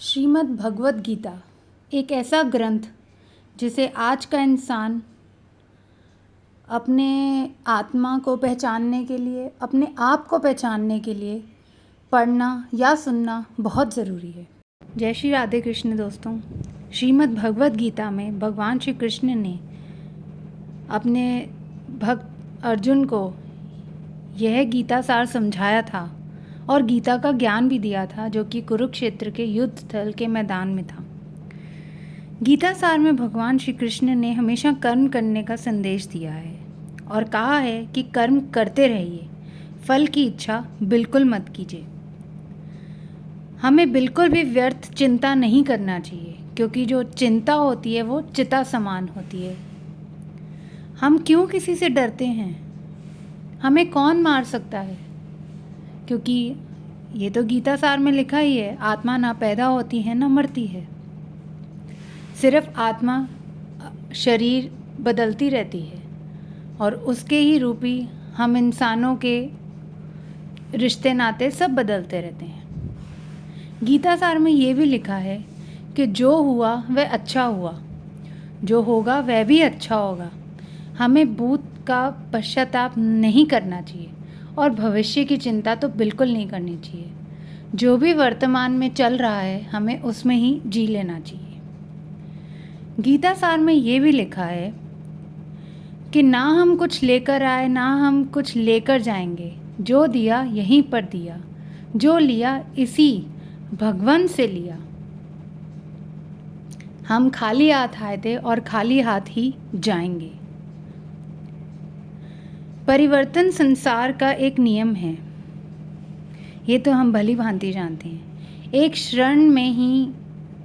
श्रीमद् भगवत गीता एक ऐसा ग्रंथ जिसे आज का इंसान अपने आत्मा को पहचानने के लिए, अपने आप को पहचानने के लिए पढ़ना या सुनना बहुत ज़रूरी है। जय श्री राधे कृष्ण दोस्तों। श्रीमद् भगवत गीता में भगवान श्री कृष्ण ने अपने भक्त अर्जुन को यह गीता सार समझाया था और गीता का ज्ञान भी दिया था, जो कि कुरुक्षेत्र के युद्ध स्थल के मैदान में था। गीता सार में भगवान श्री कृष्ण ने हमेशा कर्म करने का संदेश दिया है और कहा है कि कर्म करते रहिए, फल की इच्छा बिल्कुल मत कीजिए। हमें बिल्कुल भी व्यर्थ चिंता नहीं करना चाहिए, क्योंकि जो चिंता होती है वो चिता समान होती है। हम क्यों किसी से डरते हैं? हमें कौन मार सकता है? क्योंकि ये तो गीता सार में लिखा ही है, आत्मा ना पैदा होती है ना मरती है। सिर्फ आत्मा शरीर बदलती रहती है और उसके ही रूपी हम इंसानों के रिश्ते नाते सब बदलते रहते हैं। गीता सार में ये भी लिखा है कि जो हुआ वह अच्छा हुआ, जो होगा वह भी अच्छा होगा। हमें भूत का पश्चाताप नहीं करना चाहिए और भविष्य की चिंता तो बिल्कुल नहीं करनी चाहिए। जो भी वर्तमान में चल रहा है हमें उसमें ही जी लेना चाहिए। गीता सार में ये भी लिखा है कि ना हम कुछ लेकर आए ना हम कुछ लेकर जाएंगे, जो दिया यहीं पर दिया, जो लिया इसी भगवान से लिया। हम खाली हाथ आए थे और खाली हाथ ही जाएंगे। परिवर्तन संसार का एक नियम है, ये तो हम भली भांति जानते हैं। एक क्षण में ही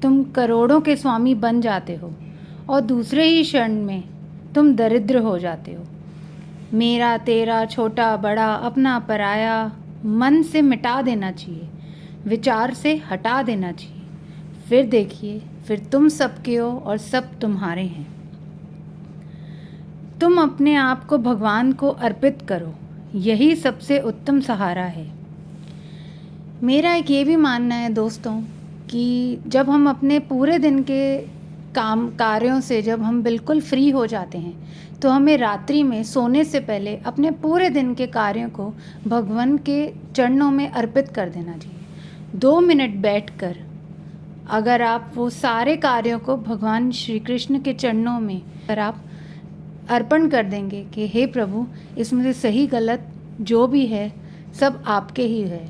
तुम करोड़ों के स्वामी बन जाते हो और दूसरे ही क्षण में तुम दरिद्र हो जाते हो। मेरा तेरा, छोटा बड़ा, अपना पराया मन से मिटा देना चाहिए, विचार से हटा देना चाहिए। फिर देखिए, फिर तुम सबके हो और सब तुम्हारे हैं। तुम अपने आप को भगवान को अर्पित करो, यही सबसे उत्तम सहारा है। मेरा एक ये भी मानना है दोस्तों कि जब हम अपने पूरे दिन के कार्यों से जब हम बिल्कुल फ्री हो जाते हैं, तो हमें रात्रि में सोने से पहले अपने पूरे दिन के कार्यों को भगवान के चरणों में अर्पित कर देना चाहिए। 2 मिनट बैठकर अगर आप वो सारे कार्यों को भगवान श्री कृष्ण के चरणों में अगर आप अर्पण कर देंगे कि हे प्रभु, इसमें से सही गलत जो भी है सब आपके ही है।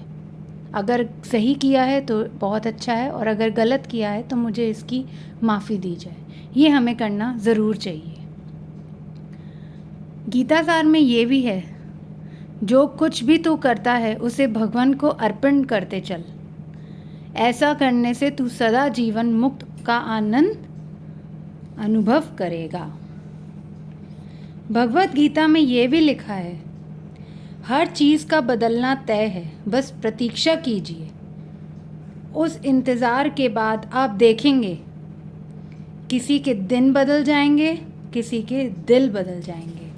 अगर सही किया है तो बहुत अच्छा है और अगर गलत किया है तो मुझे इसकी माफ़ी दी जाए। ये हमें करना ज़रूर चाहिए। गीता सार में ये भी है, जो कुछ भी तू करता है उसे भगवान को अर्पण करते चल। ऐसा करने से तू सदा जीवन मुक्त का आनंद अनुभव करेगा। भगवत गीता में ये भी लिखा है, हर चीज़ का बदलना तय है, बस प्रतीक्षा कीजिए। उस इंतज़ार के बाद आप देखेंगे किसी के दिन बदल जाएंगे, किसी के दिल बदल जाएंगे।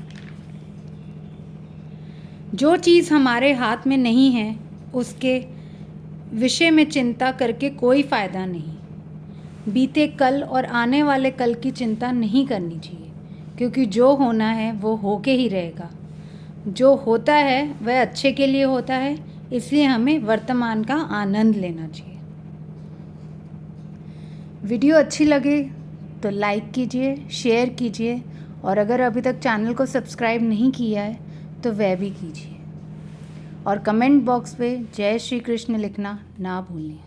जो चीज़ हमारे हाथ में नहीं है उसके विषय में चिंता करके कोई फ़ायदा नहीं। बीते कल और आने वाले कल की चिंता नहीं करनी चाहिए, क्योंकि जो होना है वो होके ही रहेगा। जो होता है वह अच्छे के लिए होता है, इसलिए हमें वर्तमान का आनंद लेना चाहिए। वीडियो अच्छी लगे तो लाइक कीजिए, शेयर कीजिए और अगर अभी तक चैनल को सब्सक्राइब नहीं किया है तो वह भी कीजिए और कमेंट बॉक्स पे जय श्री कृष्ण लिखना ना भूलें।